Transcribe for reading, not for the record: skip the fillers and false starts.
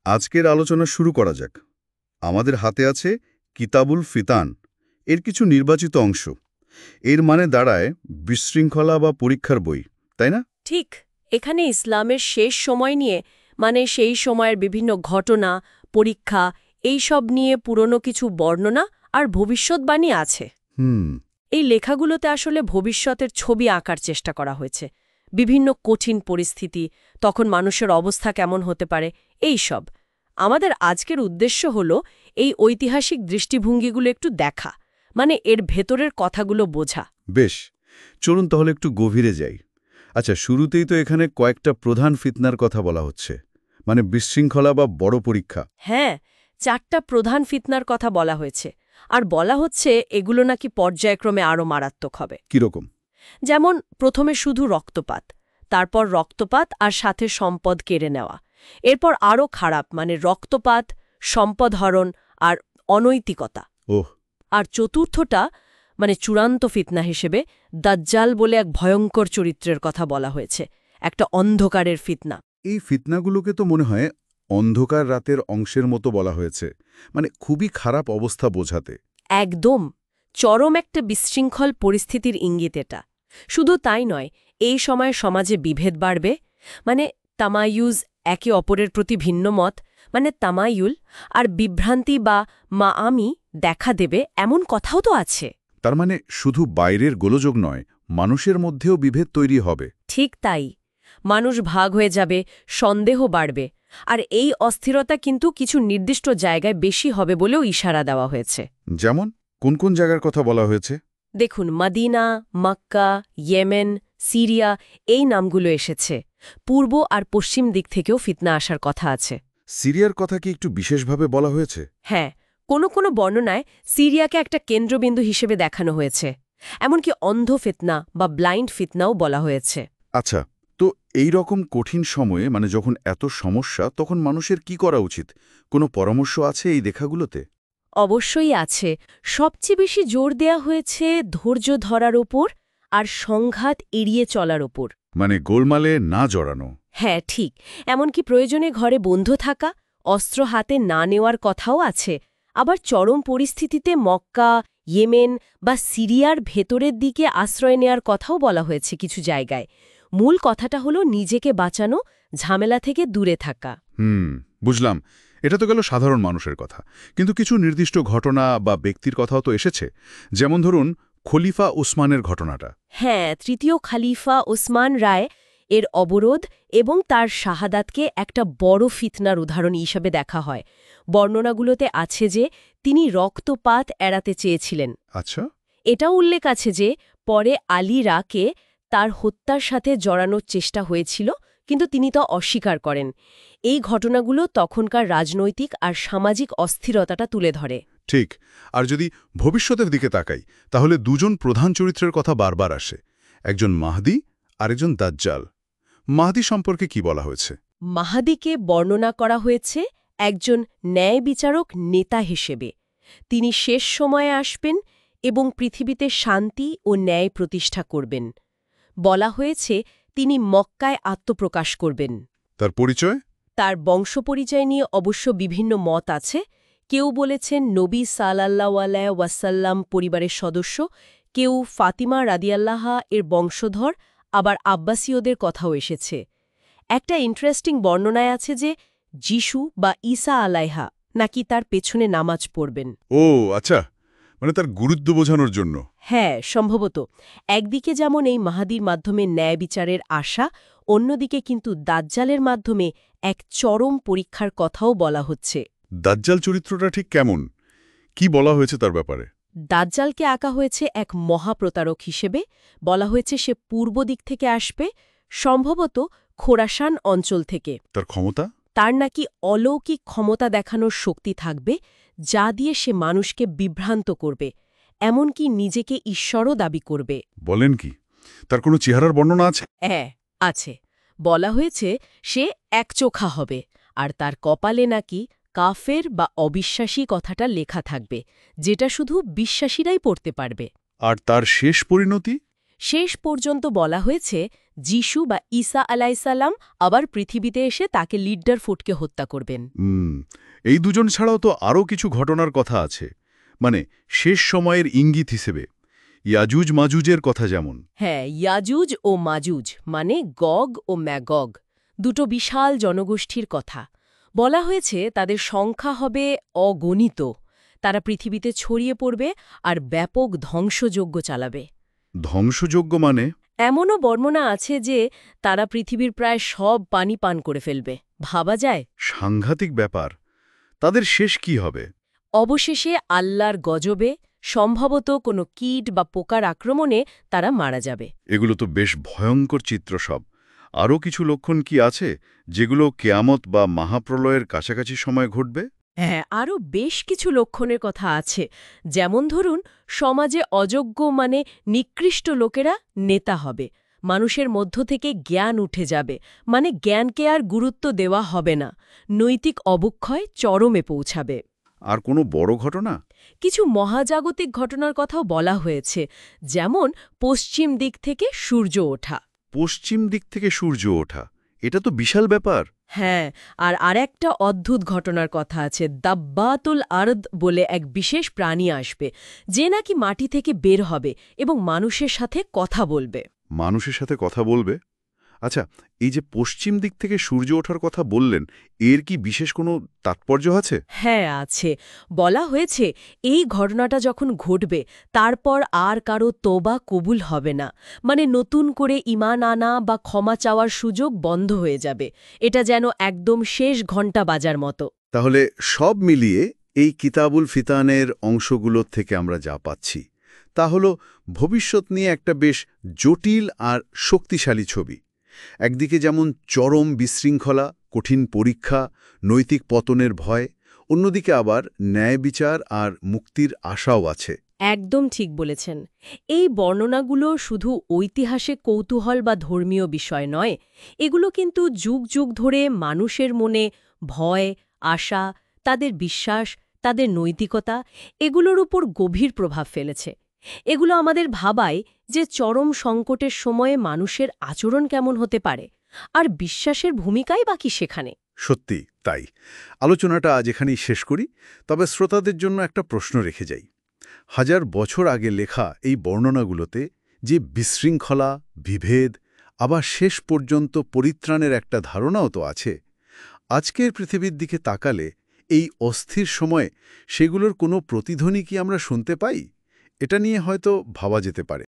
আজকের আলোচনা শুরু করা যাক। আমাদের হাতে আছে কিতাবুল ফিতান, এর কিছু নির্বাচিত অংশ। এর মানে দাঁড়ায় বিশৃঙ্খলা বা পরীক্ষার বই, তাই না? ঠিক, এখানে ইসলামের শেষ সময় নিয়ে মানে সেই সময়ের বিভিন্ন ঘটনা, পরীক্ষা এই সব নিয়ে পুরনো কিছু বর্ণনা আর ভবিষ্যৎবাণী আছে। হুম। এই লেখাগুলোতে আসলে ভবিষ্যতের ছবি আঁকার চেষ্টা করা হয়েছে। বিভিন্ন কঠিন পরিস্থিতি, তখন মানুষের অবস্থা কেমন হতে পারে, এই সব। আমাদের আজকের উদ্দেশ্য হল এই ঐতিহাসিক দৃষ্টিভঙ্গিগুলো একটু দেখা, মানে এর ভেতরের কথাগুলো বোঝা। বেশ, চলুন তাহলে একটু গভীরে যাই। আচ্ছা, শুরুতেই তো এখানে কয়েকটা প্রধান ফিতনার কথা বলা হচ্ছে, মানে বিশৃঙ্খলা বা বড় পরীক্ষা। হ্যাঁ, 4টা প্রধান ফিতনার কথা বলা হয়েছে, আর বলা হচ্ছে এগুলো নাকি পর্যায়ক্রমে আরও মারাত্মক হবে। কিরকম? যেমন প্রথমে শুধু রক্তপাত, তারপর রক্তপাত আর সাথে সম্পদ কেড়ে নেওয়া, এরপর আরও খারাপ মানে রক্তপাত, সম্পদ হরণ আর অনৈতিকতা। ওহ। আর চতুর্থটা মানে চূড়ান্ত ফিতনা হিসেবে দাজ্জাল বলে এক ভয়ঙ্কর চরিত্রের কথা বলা হয়েছে, একটা অন্ধকারের ফিতনা। এই ফিতনাগুলোকে তো মনে হয় অন্ধকার রাতের অংশের মতো বলা হয়েছে, মানে খুবই খারাপ অবস্থা বোঝাতে। একদম চরম একটা বিশৃঙ্খল পরিস্থিতির ইঙ্গিত এটা। শুধু তাই নয়, এই সময়ে সমাজে বিভেদ বাড়বে, মানে তামায়ুজ, একে অপরের প্রতি ভিন্ন মত, মানে তামায়ুল, আর বিভ্রান্তি বা আমি দেখা দেবে এমন কথাও তো আছে। তার মানে শুধু বাইরের গোলযোগ নয়, মানুষের মধ্যেও বিভেদ তৈরি হবে। ঠিক তাই, মানুষ ভাগ হয়ে যাবে, সন্দেহ বাড়বে, আর এই অস্থিরতা কিন্তু কিছু নির্দিষ্ট জায়গায় বেশি হবে বলেও ইশারা দেওয়া হয়েছে। যেমন কোন কোন জায়গার কথা বলা হয়েছে? দেখুন, মদিনা, মক্কা, ইয়েমেন, সিরিয়া এই নামগুলো এসেছে। পূর্ব আর পশ্চিম দিক থেকেও ফিতনা আসার কথা আছে। সিরিয়ার কথা কি একটু বিশেষভাবে বলা হয়েছে? হ্যাঁ, কোনো কোনো বর্ণনায় সিরিয়াকে একটা কেন্দ্রবিন্দু হিসেবে দেখানো হয়েছে। এমনকি অন্ধ ফিতনা বা ব্লাইন্ড ফিতনাও বলা হয়েছে। আচ্ছা, তো এই রকম কঠিন সময়ে, মানে যখন এত সমস্যা, তখন মানুষের কি করা উচিত? কোনো পরামর্শ আছে এই লেখাগুলোতে? অবশ্যই আছে। সবচেয়ে বেশি জোর দেয়া হয়েছে ধৈর্য ধরার ওপর আর সংঘাত এড়িয়ে চলার ওপর। মানে গোলমালে না জড়ানো। হ্যাঁ, ঠিক। এমনকি প্রয়োজনে ঘরে বন্ধ থাকা, অস্ত্র হাতে না নেওয়ার কথাও আছে। আবার চরম পরিস্থিতিতে মক্কা, ইয়েমেন বা সিরিয়ার ভেতরের দিকে আশ্রয় নেয়ার কথাও বলা হয়েছে কিছু জায়গায়। মূল কথাটা হলো নিজেকে বাঁচানো, ঝামেলা থেকে দূরে থাকা। বুঝলাম। এটা তো গেল সাধারণ মানুষের কথা, কিন্তু কিছু নির্দিষ্ট ঘটনা বা ব্যক্তির কথাও তো এসেছে। যেমন ধরুন খলিফা উসমানের ঘটনাটা। হ্যাঁ, তৃতীয় খলিফা ওসমান রায় এর অবরোধ এবং তার শাহাদাতকে একটা বড় ফিতনার উদাহরণ হিসাবে দেখা হয়। বর্ণনাগুলোতে আছে যে তিনি রক্তপাত এড়াতে চেয়েছিলেন। আচ্ছা। এটাও উল্লেখ আছে যে পরে আলী রাকে তার হত্যার সাথে জড়ানোর চেষ্টা হয়েছিল, কিন্তু তিনি তা অস্বীকার করেন। এই ঘটনাগুলো তখনকার রাজনৈতিক আর সামাজিক অস্থিরতাটা তুলে ধরে। ঠিক। আর যদি ভবিষ্যতের দিকে তাকাই, তাহলে দুজন প্রধান চরিত্রের কথা বারবার আসে, একজন মাহদি আর একজন দাজ্জাল। মাহদি সম্পর্কে কি বলা হয়েছে? মাহাদিকে বর্ণনা করা হয়েছে একজন ন্যায় বিচারক নেতা হিসেবে। তিনি শেষ সময়ে আসবেন এবং পৃথিবীতে শান্তি ও ন্যায় প্রতিষ্ঠা করবেন। বলা হয়েছে তিনি মক্কায় আত্মপ্রকাশ করবেন। তার পরিচয়? তার বংশপরিচয় নিয়ে অবশ্য বিভিন্ন মত আছে। কেউ বলেছেন নবী সাল্লাল্লাহু আলাইহি ওয়াসাল্লাম পরিবারের সদস্য, কেউ ফাতিমা রাদিয়াল্লাহা এর বংশধর, আবার আব্বাসীয়দের কথাও এসেছে। একটা ইন্টারেস্টিং বর্ণনায় আছে যে যিশু বা ঈসা আলাইহা নাকি তার পেছনে নামাজ পড়বেন। ও আচ্ছা, মানে তার গুরুত্ব বোঝানোর জন্য। হ্যাঁ, সম্ভবত। একদিকে যেমন এই মাহাদির মাধ্যমে ন্যায় বিচারের আশা, অন্যদিকে কিন্তু দাজ্জালের মাধ্যমে এক চরম পরীক্ষার কথাও বলা হচ্ছে। দাজ্জাল চরিত্রটা ঠিক কেমন? কি বলা হয়েছে তার ব্যাপারে? দাজ্জালকে আঁকা হয়েছে এক মহাপ্রতারক হিসেবে। বলা হয়েছে সে পূর্ব দিক থেকে আসবে, সম্ভবত খোরাসান অঞ্চল থেকে। তার ক্ষমতা? তার নাকি অলৌকিক ক্ষমতা দেখানোর শক্তি থাকবে, যা দিয়ে সে মানুষকে বিভ্রান্ত করবে, এমনকি নিজেকে ঈশ্বরও দাবি করবে। বলেন কি? তার কোনো চেহারার বর্ণনা আছে? হ্যাঁ, আছে। বলা হয়েছে সে একচোখা হবে, আর তার কপালে নাকি কাফের বা অবিশ্বাসী কথাটা লেখা থাকবে, যেটা শুধু বিশ্বাসীরাই পড়তে পারবে। আর তার শেষ পরিণতি? শেষ পর্যন্ত বলা হয়েছে যিশু বা ঈসা আলাইসাল্লাম আবার পৃথিবীতে এসে তাকে লিডার ফুটকে হত্যা করবেন। এই দুজন ছাড়াও তো আরও কিছু ঘটনার কথা আছে, মানে শেষ সময়ের ইঙ্গিত হিসেবে ইয়াজুজ মাজুজের কথা যেমন। হ্যাঁ, ইয়াজুজ ও মাজুজ মানে গগ ও ম্যাগগ, দুটো বিশাল জনগোষ্ঠীর কথা। বলা হয়েছে তাদের সংখ্যা হবে অগণিত। তারা পৃথিবীতে ছড়িয়ে পড়বে আর ব্যাপক ধ্বংসযজ্ঞ চালাবে। ধ্বংসযজ্ঞ মানে? এমনও বর্ণনা আছে যে তারা পৃথিবীর প্রায় সব পানি পান করে ফেলবে। ভাবা যায়? সাংঘাতিক ব্যাপার। তাদের শেষ কি হবে? অবশেষে আল্লাহর গজবে, সম্ভবত কোনো কীট বা পোকার আক্রমণে তারা মারা যাবে। এগুলো তো বেশ ভয়ঙ্কর চিত্র সব। আরও কিছু লক্ষণ কি আছে যেগুলো কেয়ামত বা মহাপ্রলয়ের কাছাকাছি সময় ঘটবে? হ্যাঁ, আরও বেশ কিছু লক্ষণের কথা আছে। যেমন ধরুন, সমাজে অযোগ্য মানে নিকৃষ্ট লোকেরা নেতা হবে। মানুষের মধ্য থেকে জ্ঞান উঠে যাবে, মানে জ্ঞানকে আর গুরুত্ব দেওয়া হবে না। নৈতিক অবক্ষয় চরমে পৌঁছাবে। আর কোনো বড় ঘটনা? কিছু মহাজাগতিক ঘটনার কথাও বলা হয়েছে, যেমন পশ্চিম দিক থেকে সূর্য ওঠা। পশ্চিম দিক থেকে সূর্য ওঠা, এটা তো বিশাল ব্যাপার। হ্যাঁ, আর আরেকটা অদ্ভুত ঘটনার কথা আছে। দাব্বাতুল আরদ বলে এক বিশেষ প্রাণী আসবে, যে নাকি মাটি থেকে বের হবে এবং মানুষের সাথে কথা বলবে। মানুষের সাথে কথা বলবে? আচ্ছা, এই যে পশ্চিম দিক থেকে সূর্য ওঠার কথা বললেন, এর কি বিশেষ কোনো তাৎপর্য আছে? হ্যাঁ, আছে। বলা হয়েছে এই ঘটনাটা যখন ঘটবে তারপর আর কারো তোবা কবুল হবে না, মানে নতুন করে ঈমান আনা বা ক্ষমা চাওয়ার সুযোগ বন্ধ হয়ে যাবে। এটা যেন একদম শেষ ঘণ্টা বাজার মতো। তাহলে সব মিলিয়ে এই কিতাবুল ফিতানের অংশগুলোর থেকে আমরা যা পাচ্ছি তা হলো ভবিষ্যৎ নিয়ে একটা বেশ জটিল আর শক্তিশালী ছবি। একদিকে যেমন চরম বিশৃঙ্খলা, কঠিন পরীক্ষা, নৈতিক পতনের ভয়, অন্যদিকে আবার ন্যায় বিচার আর মুক্তির আশাও আছে। একদম ঠিক বলেছেন। এই বর্ণনাগুলো শুধু ঐতিহাসিক কৌতূহল বা ধর্মীয় বিষয় নয়, এগুলো কিন্তু যুগ যুগ ধরে মানুষের মনে ভয়, আশা, তাদের বিশ্বাস, তাদের নৈতিকতা এগুলোর উপর গভীর প্রভাব ফেলেছে। এগুলো আমাদের ভাবায় যে চরম সংকটের সময়ে মানুষের আচরণ কেমন হতে পারে, আর বিশ্বাসের ভূমিকাই বাকি সেখানে। সত্যি তাই। আলোচনাটা আজ এখানেই শেষ করি, তবে শ্রোতাদের জন্য একটা প্রশ্ন রেখে যাই। হাজার বছর আগে লেখা এই বর্ণনাগুলোতে যে বিশৃঙ্খলা, বিভেদ, আবার শেষ পর্যন্ত পরিত্রাণের একটা ধারণাও তো আছে। আজকের পৃথিবীর দিকে তাকালে এই অস্থির সময়ে সেগুলোর কোনো প্রতিধ্বনি কি আমরা শুনতে পাই? এটা নিয়ে হয়তো ভাবা যেতে পারে।